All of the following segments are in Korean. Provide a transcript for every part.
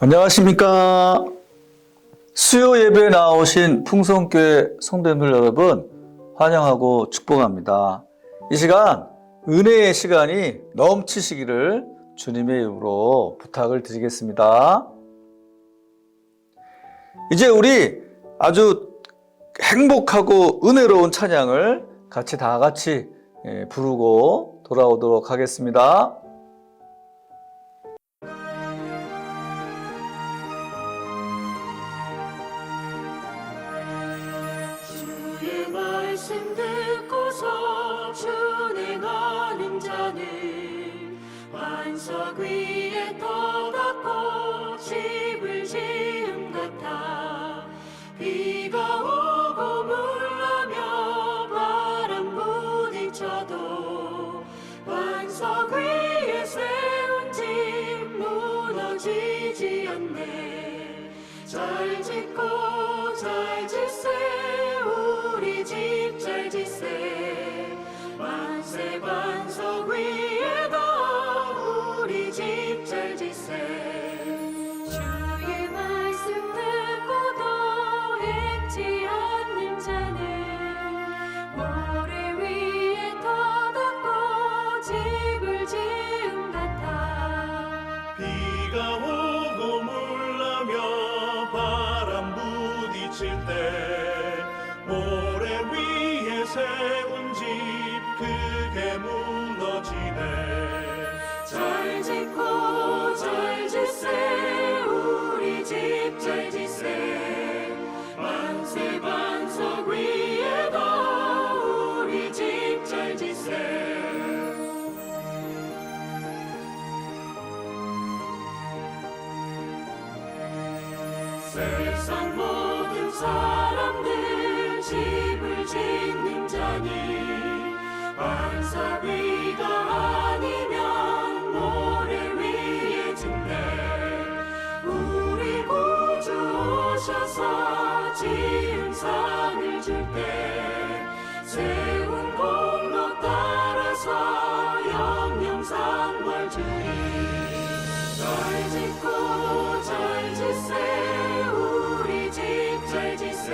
안녕하십니까. 수요 예배에 나오신 풍성교회 성도님들 여러분 환영하고 축복합니다. 이 시간 은혜의 시간이 넘치시기를 주님의 이름으로 부탁을 드리겠습니다. 이제 우리 아주 행복하고 은혜로운 찬양을 다 같이 부르고 돌아오도록 하겠습니다. 주의 말씀 듣고서 준행하는 자는 반석 위에 터닫고 집을 지은 같아. 비가 오고 물나며 바람 부딪혀도 반석 위에 세운 집 무너지지 않네. 잘 짓고 잘 짓세 우리 집 잘 짓세. 만세 반석 위에다 우리 집 잘 짓세. 주의 말씀 듣고도 잊지 않는 자는 모래 위에 터닫고 집을 지은 같아. 비가 오고 물나며 바람 부딪힐 때 모래 위에 세운 집 크게 무너지네. 잘 짓고 잘 짓세 우리 집 잘 짓세. 만세 반석 위에다 우리 집 잘 짓세. 세상 모든 사람들 집을 짓는 자니 반석 위가 아니면 모래 위에 짓네. 우리 구주 오셔서 지은 산을 줄 때 세운 공로 따라서 영영산 벌주리. 잘 짓고 잘 짓세 우리 집 잘 짓세.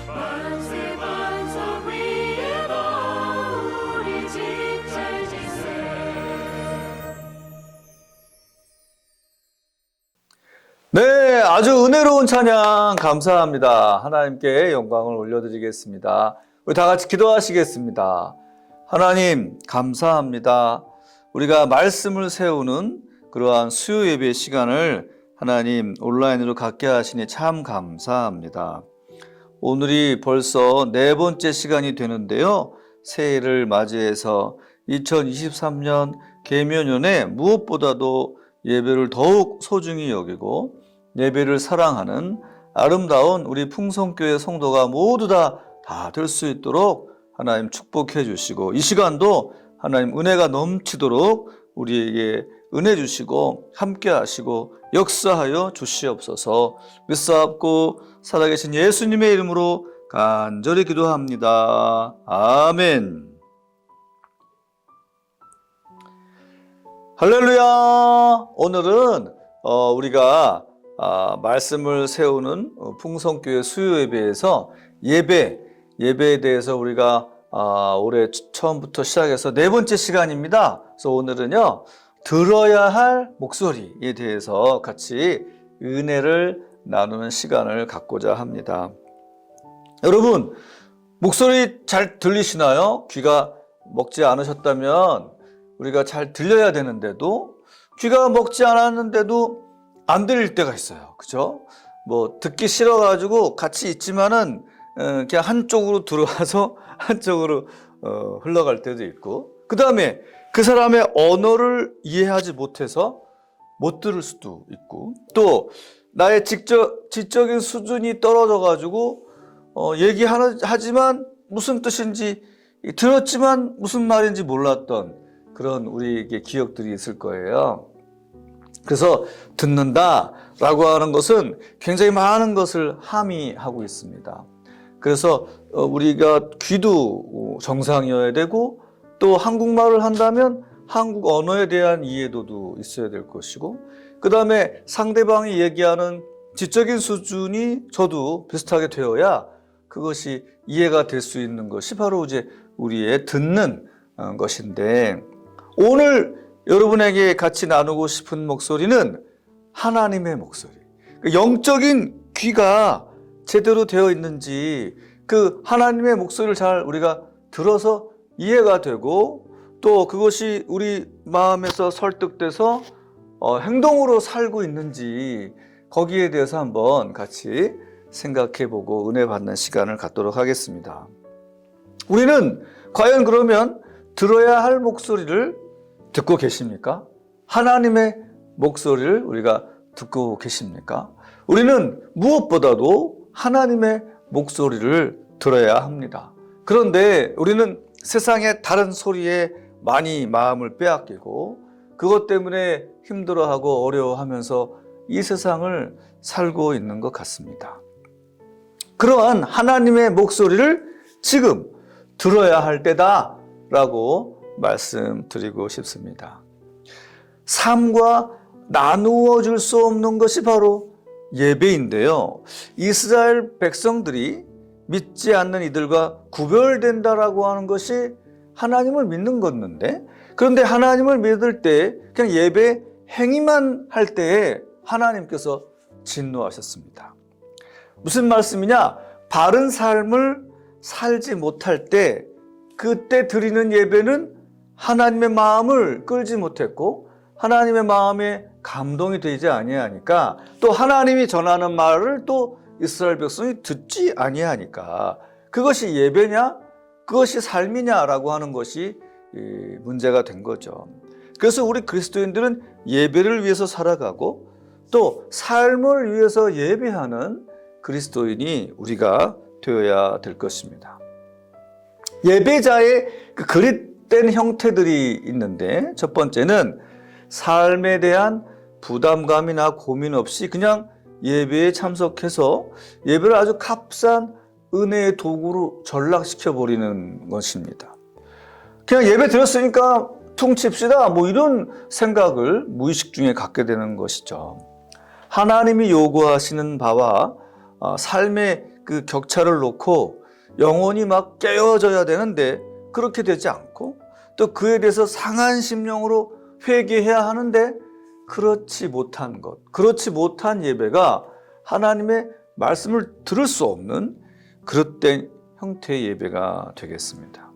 만세 반석 위에다 우리 집 잘 짓세. 네, 아주 은혜로운 찬양 감사합니다. 하나님께 영광을 올려드리겠습니다. 우리 다 같이 기도하시겠습니다. 하나님 감사합니다. 우리가 말씀을 세우는 그러한 수요 예배 시간을 하나님 온라인으로 갖게 하시니 참 감사합니다. 오늘이 벌써 4번째 시간이 되는데요. 새해를 맞이해서 2023년 계면연에 무엇보다도 예배를 더욱 소중히 여기고 예배를 사랑하는 아름다운 우리 풍성교회 성도가 모두 다 될 수 있도록 하나님 축복해 주시고, 이 시간도 하나님 은혜가 넘치도록 우리에게 은혜 주시고 함께 하시고 역사하여 주시옵소서. 믿사옵고 살아계신 예수님의 이름으로 간절히 기도합니다. 아멘. 할렐루야. 오늘은 우리가 말씀을 세우는 풍성교회 수요 예배에서 예배에 대해서 우리가 올해 처음부터 시작해서 4번째 시간입니다. 그래서 오늘은요, 들어야 할 목소리에 대해서 같이 은혜를 나누는 시간을 갖고자 합니다. 여러분, 목소리 잘 들리시나요? 귀가 먹지 않으셨다면 우리가 잘 들려야 되는데도, 귀가 먹지 않았는데도 안 들릴 때가 있어요. 그죠? 뭐 듣기 싫어가지고 같이 있지만은 그냥 한쪽으로 들어와서 한쪽으로 흘러갈 때도 있고, 그 다음에 그 사람의 언어를 이해하지 못해서 못 들을 수도 있고, 또 나의 지적인 수준이 떨어져가지고 얘기하지만 무슨 뜻인지, 들었지만 무슨 말인지 몰랐던 그런 우리에게 기억들이 있을 거예요. 그래서 듣는다라고 하는 것은 굉장히 많은 것을 함의하고 있습니다. 그래서 우리가 귀도 정상이어야 되고, 또 한국말을 한다면 한국 언어에 대한 이해도도 있어야 될 것이고, 그 다음에 상대방이 얘기하는 지적인 수준이 저도 비슷하게 되어야 그것이 이해가 될 수 있는 것이 바로 이제 우리의 듣는 것인데, 오늘 여러분에게 같이 나누고 싶은 목소리는 하나님의 목소리. 영적인 귀가 제대로 되어 있는지, 그 하나님의 목소리를 잘 우리가 들어서 이해가 되고, 또 그것이 우리 마음에서 설득돼서 행동으로 살고 있는지, 거기에 대해서 한번 같이 생각해보고 은혜 받는 시간을 갖도록 하겠습니다. 우리는 과연 그러면 들어야 할 목소리를 듣고 계십니까? 하나님의 목소리를 우리가 듣고 계십니까? 우리는 무엇보다도 하나님의 목소리를 들어야 합니다. 그런데 우리는 세상의 다른 소리에 많이 마음을 빼앗기고 그것 때문에 힘들어하고 어려워하면서 이 세상을 살고 있는 것 같습니다. 그러한 하나님의 목소리를 지금 들어야 할 때다라고 말씀드리고 싶습니다. 삶과 나누어 줄 수 없는 것이 바로 예배인데요. 이스라엘 백성들이 믿지 않는 이들과 구별된다라고 하는 것이 하나님을 믿는 것인데, 그런데 하나님을 믿을 때 그냥 예배 행위만 할 때에 하나님께서 진노하셨습니다. 무슨 말씀이냐? 바른 삶을 살지 못할 때, 그때 드리는 예배는 하나님의 마음을 끌지 못했고 하나님의 마음에 감동이 되지 아니하니까, 또 하나님이 전하는 말을 또 이스라엘 백성이 듣지 아니하니까 그것이 예배냐, 그것이 삶이냐라고 하는 것이 문제가 된 거죠. 그래서 우리 그리스도인들은 예배를 위해서 살아가고 또 삶을 위해서 예배하는 그리스도인이 우리가 되어야 될 것입니다. 예배자의 그 그릇된 형태들이 있는데, 첫 번째는 삶에 대한 부담감이나 고민 없이 그냥 예배에 참석해서 예배를 아주 값싼 은혜의 도구로 전락시켜버리는 것입니다. 그냥 예배 드렸으니까 퉁칩시다, 뭐 이런 생각을 무의식 중에 갖게 되는 것이죠. 하나님이 요구하시는 바와 삶의 그 격차를 놓고 영혼이 막 깨어져야 되는데 그렇게 되지 않고, 또 그에 대해서 상한 심령으로 회개해야 하는데 그렇지 못한 것, 그렇지 못한 예배가 하나님의 말씀을 들을 수 없는 그릇된 형태의 예배가 되겠습니다.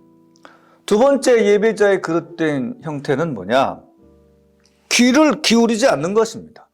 두 번째 예배자의 그릇된 형태는 뭐냐? 귀를 기울이지 않는 것입니다.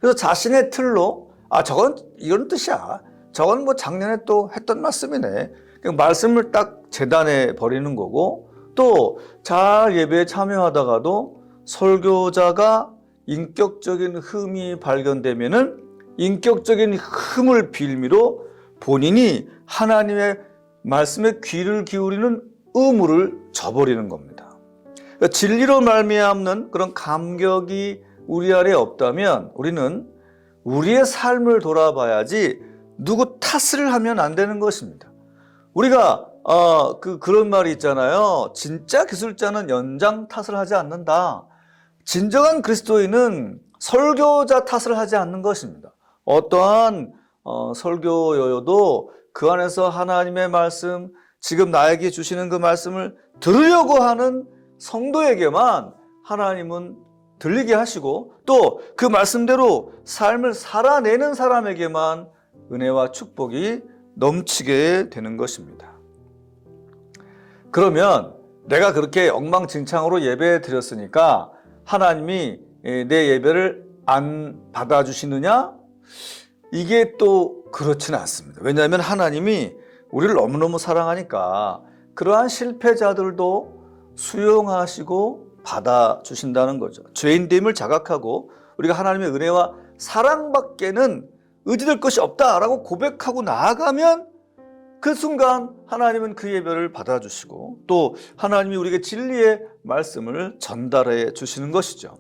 그래서 자신의 틀로 저건 이런 뜻이야, 저건 뭐 작년에 또 했던 말씀이네, 말씀을 딱 재단해 버리는 거고, 또 잘 예배에 참여하다가도 설교자가 인격적인 흠이 발견되면은 인격적인 흠을 빌미로 본인이 하나님의 말씀에 귀를 기울이는 의무를 저버리는 겁니다. 그러니까 진리로 말미암는 그런 감격이 우리 안에 없다면 우리는 우리의 삶을 돌아봐야지 누구 탓을 하면 안 되는 것입니다. 우리가 그런 말이 있잖아요. 진짜 기술자는 연장 탓을 하지 않는다. 진정한 그리스도인은 설교자 탓을 하지 않는 것입니다. 어떠한 설교여도 그 안에서 하나님의 말씀, 지금 나에게 주시는 그 말씀을 들으려고 하는 성도에게만 하나님은 들리게 하시고, 또 그 말씀대로 삶을 살아내는 사람에게만 은혜와 축복이 넘치게 되는 것입니다. 그러면 내가 그렇게 엉망진창으로 예배 드렸으니까 하나님이 내 예배를 안 받아주시느냐? 이게 또 그렇지는 않습니다. 왜냐하면 하나님이 우리를 너무너무 사랑하니까 그러한 실패자들도 수용하시고 받아주신다는 거죠. 죄인됨을 자각하고 우리가 하나님의 은혜와 사랑밖에는 의지될 것이 없다라고 고백하고 나아가면 그 순간 하나님은 그 예배를 받아주시고, 또 하나님이 우리에게 진리의 말씀을 전달해 주시는 것이죠.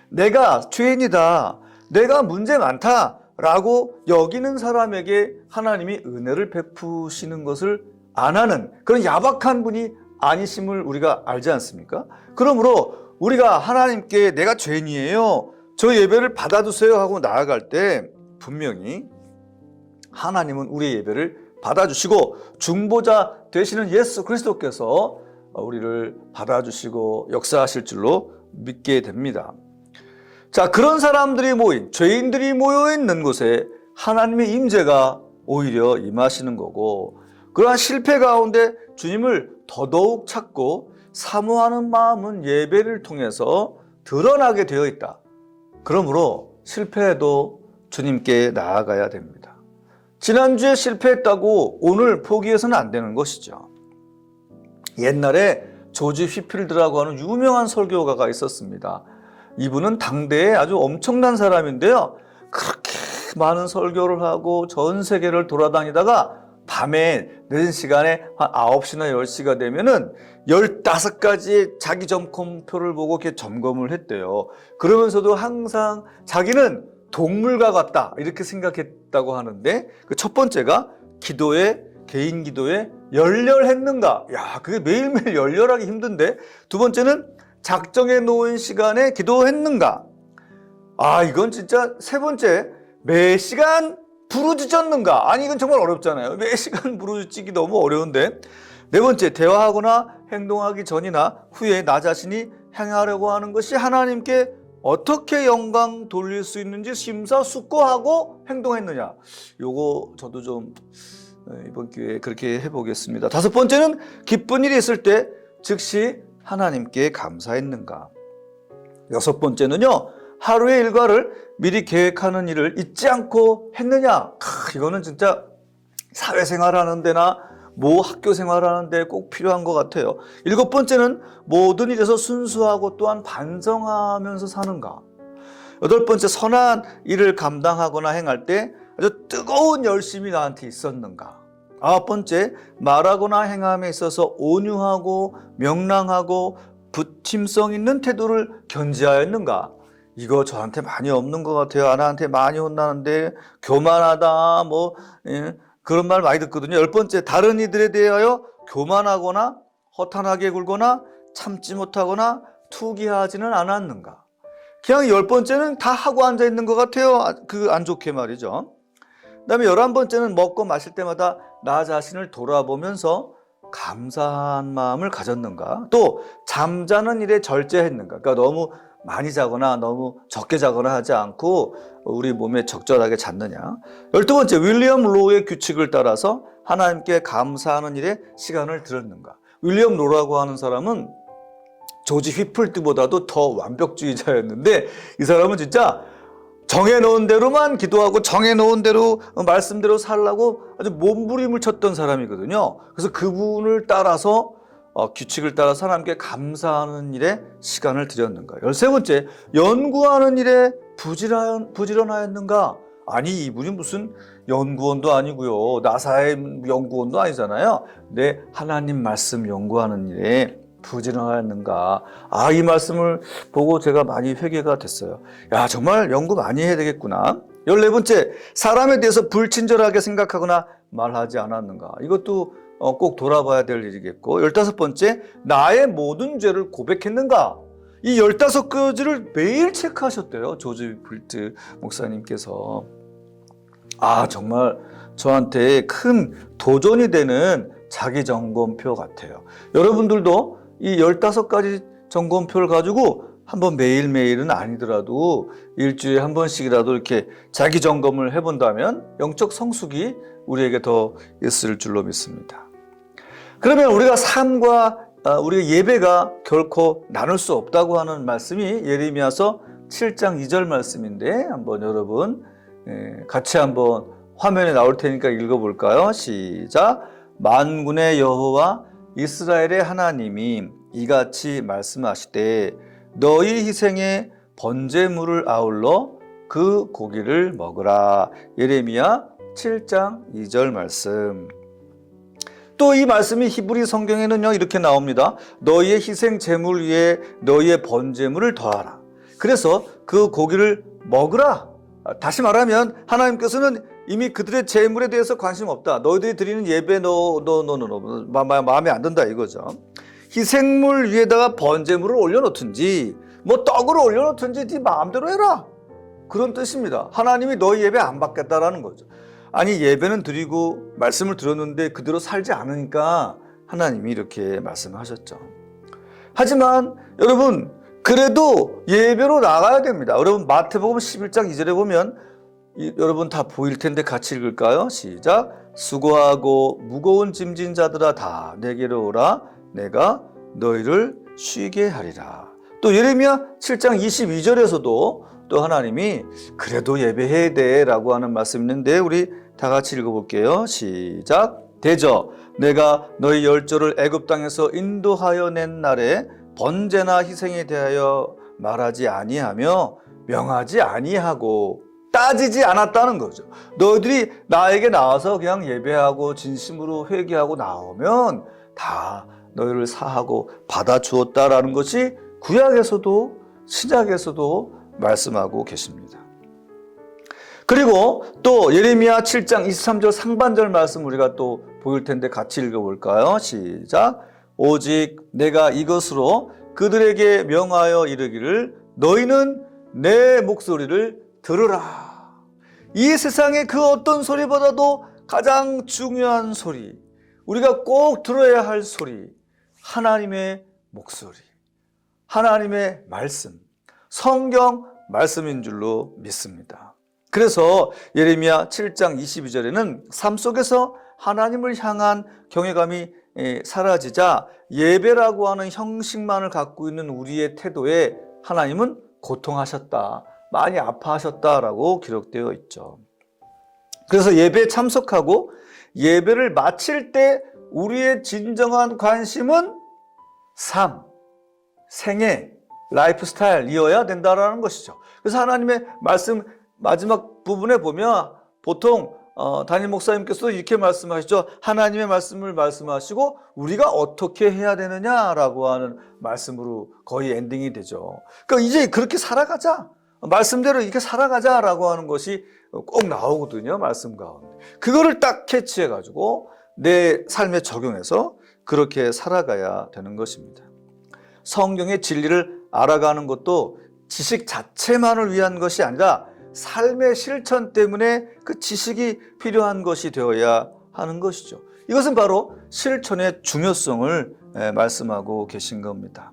내가 죄인이다, 내가 문제 많다라고 여기는 사람에게 하나님이 은혜를 베푸시는 것을 안 하는 그런 야박한 분이 아니심을 우리가 알지 않습니까? 그러므로 우리가 하나님께 내가 죄인이에요, 저 예배를 받아주세요 하고 나아갈 때 분명히 하나님은 우리의 예배를 받아주시고 중보자 되시는 예수 그리스도께서 우리를 받아주시고 역사하실 줄로 믿게 됩니다. 자, 그런 사람들이 모인, 죄인들이 모여 있는 곳에 하나님의 임재가 오히려 임하시는 거고, 그러한 실패 가운데 주님을 더더욱 찾고 사모하는 마음은 예배를 통해서 드러나게 되어 있다. 그러므로 실패해도 주님께 나아가야 됩니다. 지난주에 실패했다고 오늘 포기해서는 안 되는 것이죠. 옛날에 조지 휘필드라고 하는 유명한 설교가가 있었습니다. 이분은 당대에 아주 엄청난 사람인데요. 그렇게 많은 설교를 하고 전 세계를 돌아다니다가 밤에 늦은 시간에 한 9시나 10시가 되면은 15가지의 자기 점검표를 보고 이렇게 점검을 했대요. 그러면서도 항상 자기는 동물과 같다 이렇게 생각했다고 하는데, 그 첫 번째가 개인 기도에 열렬했는가? 야, 그게 매일매일 열렬하기 힘든데. 두 번째는 작정해 놓은 시간에 기도했는가? 아, 이건 진짜. 세 번째, 매 시간 부르짖었는가? 아니, 이건 정말 어렵잖아요. 매 시간 부르짖기 너무 어려운데. 네 번째, 대화하거나 행동하기 전이나 후에 나 자신이 행하려고 하는 것이 하나님께 어떻게 영광 돌릴 수 있는지 심사숙고하고 행동했느냐. 요거 저도 좀 이번 기회에 그렇게 해보겠습니다. 다섯 번째는 기쁜 일이 있을 때 즉시 하나님께 감사했는가. 여섯 번째는요, 하루의 일과를 미리 계획하는 일을 잊지 않고 했느냐. 이거는 진짜 사회생활하는 데나 학교 생활하는 데 꼭 필요한 것 같아요. 일곱 번째는 모든 일에서 순수하고 또한 반성하면서 사는가. 여덟 번째, 선한 일을 감당하거나 행할 때 아주 뜨거운 열심이 나한테 있었는가. 아홉 번째, 말하거나 행함에 있어서 온유하고 명랑하고 부침성 있는 태도를 견지하였는가. 이거 저한테 많이 없는 것 같아요. 아나한테 많이 혼나는데 교만하다 그런 말 많이 듣거든요. 열 번째, 다른 이들에 대하여 교만하거나 허탄하게 굴거나 참지 못하거나 투기하지는 않았는가. 그냥 열 번째는 다 하고 앉아 있는 것 같아요. 안 좋게 말이죠. 그 다음에 11번째는 먹고 마실 때마다 나 자신을 돌아보면서 감사한 마음을 가졌는가. 또 잠자는 일에 절제했는가. 그러니까 너무 많이 자거나 너무 적게 자거나 하지 않고 우리 몸에 적절하게 잤느냐. 12번째, 윌리엄 로우의 규칙을 따라서 하나님께 감사하는 일에 시간을 들였는가. 윌리엄 로우라고 하는 사람은 조지 휘플드보다도 더 완벽주의자였는데, 이 사람은 진짜 정해놓은 대로만 기도하고 정해놓은 대로 말씀대로 살라고 아주 몸부림을 쳤던 사람이거든요. 그래서 그분을 따라서 규칙을 따라서 하나님께 감사하는 일에 시간을 들였는가. 13번째, 연구하는 일에 부지런하였는가. 아니, 이분이 무슨 연구원도 아니고요, 나사의 연구원도 아니잖아요. 내 하나님 말씀 연구하는 일에 부지런하였는가. 이 말씀을 보고 제가 많이 회개가 됐어요. 야, 정말 연구 많이 해야 되겠구나. 14번째, 사람에 대해서 불친절하게 생각하거나 말하지 않았는가. 이것도 꼭 돌아봐야 될 일이겠고. 15번째, 나의 모든 죄를 고백했는가. 이 15가지를 매일 체크하셨대요, 조지 휘필드 목사님께서. 정말 저한테 큰 도전이 되는 자기 점검표 같아요. 여러분들도 이 15가지 점검표를 가지고 한번 매일매일은 아니더라도 일주일에 한 번씩이라도 이렇게 자기 점검을 해본다면 영적 성숙이 우리에게 더 있을 줄로 믿습니다. 그러면 우리가 삶과 우리가 예배가 결코 나눌 수 없다고 하는 말씀이 예레미야서 7장 2절 말씀인데, 한번 여러분 같이 한번 화면에 나올 테니까 읽어볼까요? 시작. 만군의 여호와 이스라엘의 하나님이 이같이 말씀하시되 너희 희생의 번제물을 아울러 그 고기를 먹으라. 예레미야 7장 2절 말씀. 또 이 말씀이 히브리 성경에는요, 이렇게 나옵니다. 너희의 희생 제물 위에 너희의 번제물을 더하라. 그래서 그 고기를 먹으라. 다시 말하면 하나님께서는 이미 그들의 제물에 대해서 관심 없다. 너희들이 드리는 예배 마음에 안 든다 이거죠. 희생물 위에다가 번제물을 올려놓든지 뭐 떡을 올려놓든지 네 마음대로 해라. 그런 뜻입니다. 하나님이 너희 예배 안 받겠다라는 거죠. 아니 예배는 드리고 말씀을 들었는데 그대로 살지 않으니까 하나님이 이렇게 말씀하셨죠. 하지만 여러분 그래도 예배로 나가야 됩니다. 여러분 마태복음 11장 2절에 보면 여러분 다 보일 텐데 같이 읽을까요? 시작. 수고하고 무거운 짐진 자들아 다 내게로 오라. 내가 너희를 쉬게 하리라. 또 예레미야 7장 22절에서도 또 하나님이 그래도 예배해야 돼 라고 하는 말씀이 있는데 우리 다 같이 읽어볼게요. 시작. 대저 내가 너희 열조를 애굽 땅에서 인도하여 낸 날에 번제나 희생에 대하여 말하지 아니하며 명하지 아니하고 따지지 않았다는 거죠. 너희들이 나에게 나와서 그냥 예배하고 진심으로 회개하고 나오면 다 너희를 사하고 받아주었다라는 것이 구약에서도 신약에서도 말씀하고 계십니다. 그리고 또 예레미야 7장 23절 상반절 말씀 우리가 또 보일 텐데 같이 읽어볼까요? 시작. 오직 내가 이것으로 그들에게 명하여 이르기를 너희는 내 목소리를 들으라. 이 세상의 그 어떤 소리보다도 가장 중요한 소리, 우리가 꼭 들어야 할 소리, 하나님의 목소리, 하나님의 말씀, 성경 말씀인 줄로 믿습니다. 그래서 예레미야 7장 22절에는 삶 속에서 하나님을 향한 경외감이 사라지자 예배라고 하는 형식만을 갖고 있는 우리의 태도에 하나님은 고통하셨다, 많이 아파하셨다라고 기록되어 있죠. 그래서 예배에 참석하고 예배를 마칠 때 우리의 진정한 관심은 삶, 생애, 라이프 스타일이어야 된다라는 것이죠. 그래서 하나님의 말씀 마지막 부분에 보면 보통 담임 목사님께서도 이렇게 말씀하시죠. 하나님의 말씀을 말씀하시고 우리가 어떻게 해야 되느냐라고 하는 말씀으로 거의 엔딩이 되죠. 그러니까 이제 그렇게 살아가자, 말씀대로 이렇게 살아가자라고 하는 것이 꼭 나오거든요. 말씀 가운데. 그거를 딱 캐치해가지고 내 삶에 적용해서 그렇게 살아가야 되는 것입니다. 성경의 진리를 알아가는 것도 지식 자체만을 위한 것이 아니라 삶의 실천 때문에 그 지식이 필요한 것이 되어야 하는 것이죠. 이것은 바로 실천의 중요성을 말씀하고 계신 겁니다.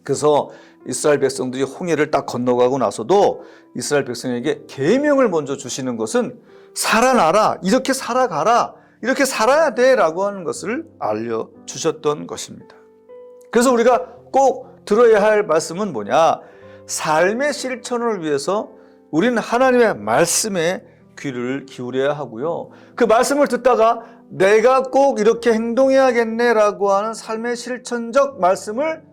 그래서 이스라엘 백성들이 홍해를 딱 건너가고 나서도 이스라엘 백성에게 계명을 먼저 주시는 것은 살아나라, 이렇게 살아가라, 이렇게 살아야 돼 라고 하는 것을 알려주셨던 것입니다. 그래서 우리가 꼭 들어야 할 말씀은 뭐냐? 삶의 실천을 위해서 우리는 하나님의 말씀에 귀를 기울여야 하고요. 그 말씀을 듣다가 내가 꼭 이렇게 행동해야겠네라고 하는 삶의 실천적 말씀을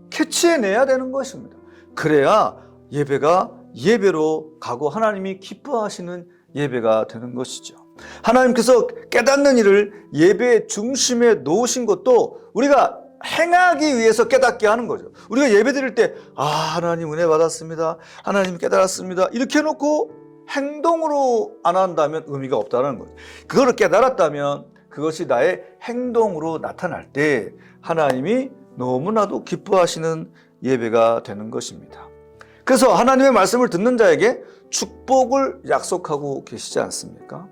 캐치해내야 되는 것입니다. 그래야 예배가 예배로 가고 하나님이 기뻐하시는 예배가 되는 것이죠. 하나님께서 깨닫는 일을 예배의 중심에 놓으신 것도 우리가 행하기 위해서 깨닫게 하는 거죠. 우리가 예배 드릴 때 하나님 은혜 받았습니다, 하나님 깨달았습니다 이렇게 해놓고 행동으로 안 한다면 의미가 없다는 거죠. 그거를 깨달았다면 그것이 나의 행동으로 나타날 때 하나님이 너무나도 기뻐하시는 예배가 되는 것입니다. 그래서 하나님의 말씀을 듣는 자에게 축복을 약속하고 계시지 않습니까?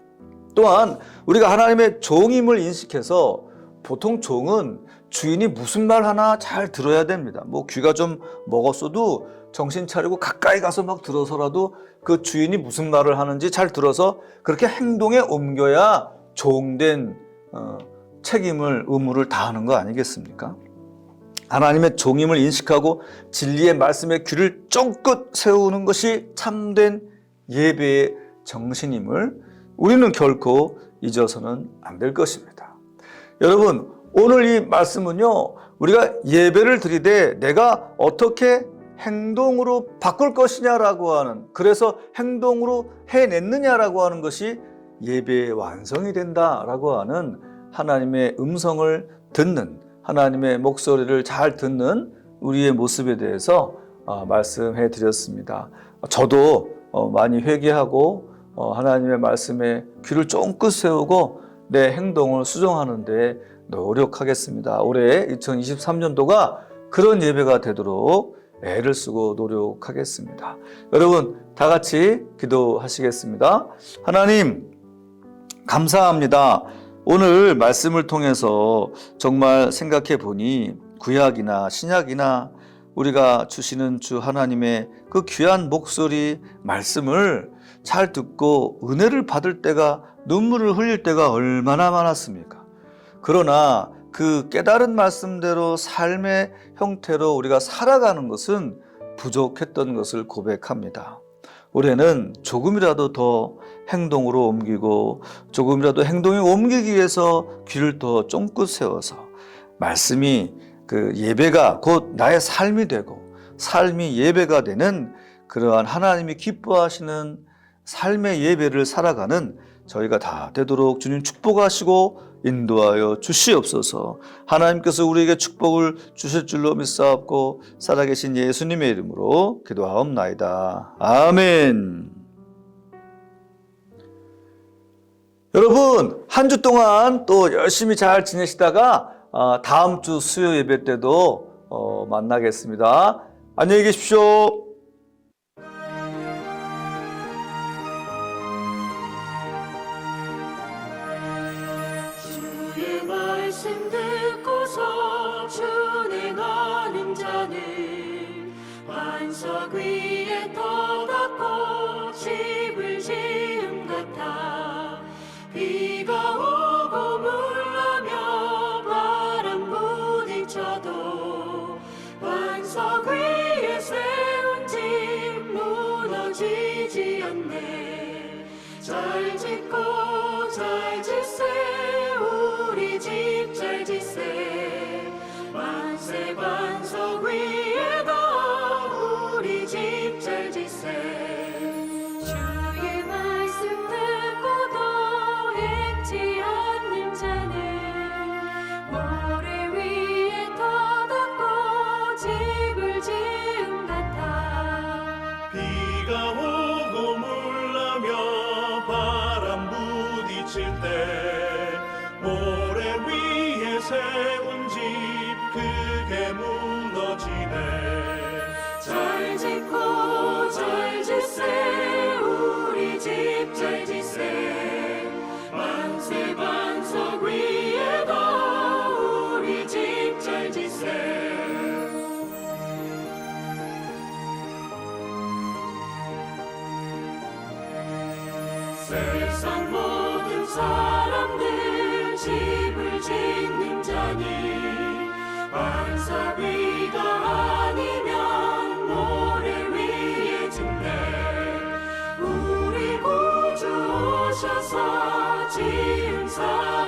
또한 우리가 하나님의 종임을 인식해서 보통 종은 주인이 무슨 말 하나 잘 들어야 됩니다. 뭐 귀가 좀 먹었어도 정신 차리고 가까이 가서 막 들어서라도 그 주인이 무슨 말을 하는지 잘 들어서 그렇게 행동에 옮겨야 종된 책임을, 의무를 다하는 거 아니겠습니까? 하나님의 종임을 인식하고 진리의 말씀에 귀를 쫑긋 세우는 것이 참된 예배의 정신임을 우리는 결코 잊어서는 안 될 것입니다. 여러분, 오늘 이 말씀은요, 우리가 예배를 드리되 내가 어떻게 행동으로 바꿀 것이냐라고 하는, 그래서 행동으로 해냈느냐라고 하는 것이 예배의 완성이 된다라고 하는 하나님의 음성을 듣는, 하나님의 목소리를 잘 듣는 우리의 모습에 대해서 말씀해 드렸습니다. 저도 많이 회개하고 하나님의 말씀에 귀를 쫑긋 세우고 내 행동을 수정하는 데 노력하겠습니다. 올해 2023년도가 그런 예배가 되도록 애를 쓰고 노력하겠습니다. 여러분 다 같이 기도하시겠습니다. 하나님 감사합니다. 오늘 말씀을 통해서 정말 생각해 보니 구약이나 신약이나 우리가 주시는 주 하나님의 그 귀한 목소리 말씀을 잘 듣고 은혜를 받을 때가, 눈물을 흘릴 때가 얼마나 많았습니까? 그러나 그 깨달은 말씀대로 삶의 형태로 우리가 살아가는 것은 부족했던 것을 고백합니다. 올해는 조금이라도 더 행동으로 옮기고 조금이라도 행동에 옮기기 위해서 귀를 더 쫑긋 세워서 말씀이 그 예배가 곧 나의 삶이 되고 삶이 예배가 되는 그러한 하나님이 기뻐하시는 삶의 예배를 살아가는 저희가 다 되도록 주님 축복하시고 인도하여 주시옵소서. 하나님께서 우리에게 축복을 주실 줄로 믿사옵고 살아계신 예수님의 이름으로 기도하옵나이다. 아멘. 여러분 한 주 동안 또 열심히 잘 지내시다가 다음 주 수요 예배 때도 만나겠습니다. 안녕히 계십시오. 주의 말씀 듣고서 준행하는 자는 반석 위에 터닫고 집을 지은 같아. 비가 오고 물나며 바람 부딪혀도 반석 위에 세운 집 무너지지 않네. 잘 짓고 잘 짓세 우리 집 잘 짓세. 만세 반석 위에다 우리 집 잘 짓세. 주의 말씀 듣고도 잊지 않는 자는 모래 위에 터닫고 집을 지은 같아. 비가 오고 물나며 바람 부딪힐 때 모래 위에 세운 집 크게 무너지네. 잘 짓고 잘 짓세 우리 집 잘 짓세. 만세 반석 위에다 우리 집 잘 짓세. 세상 모든 사람들 집을 짓는 자니 반석 위가 아니면 모래 위에 짓네. 우리 구주 오셔서 지은 사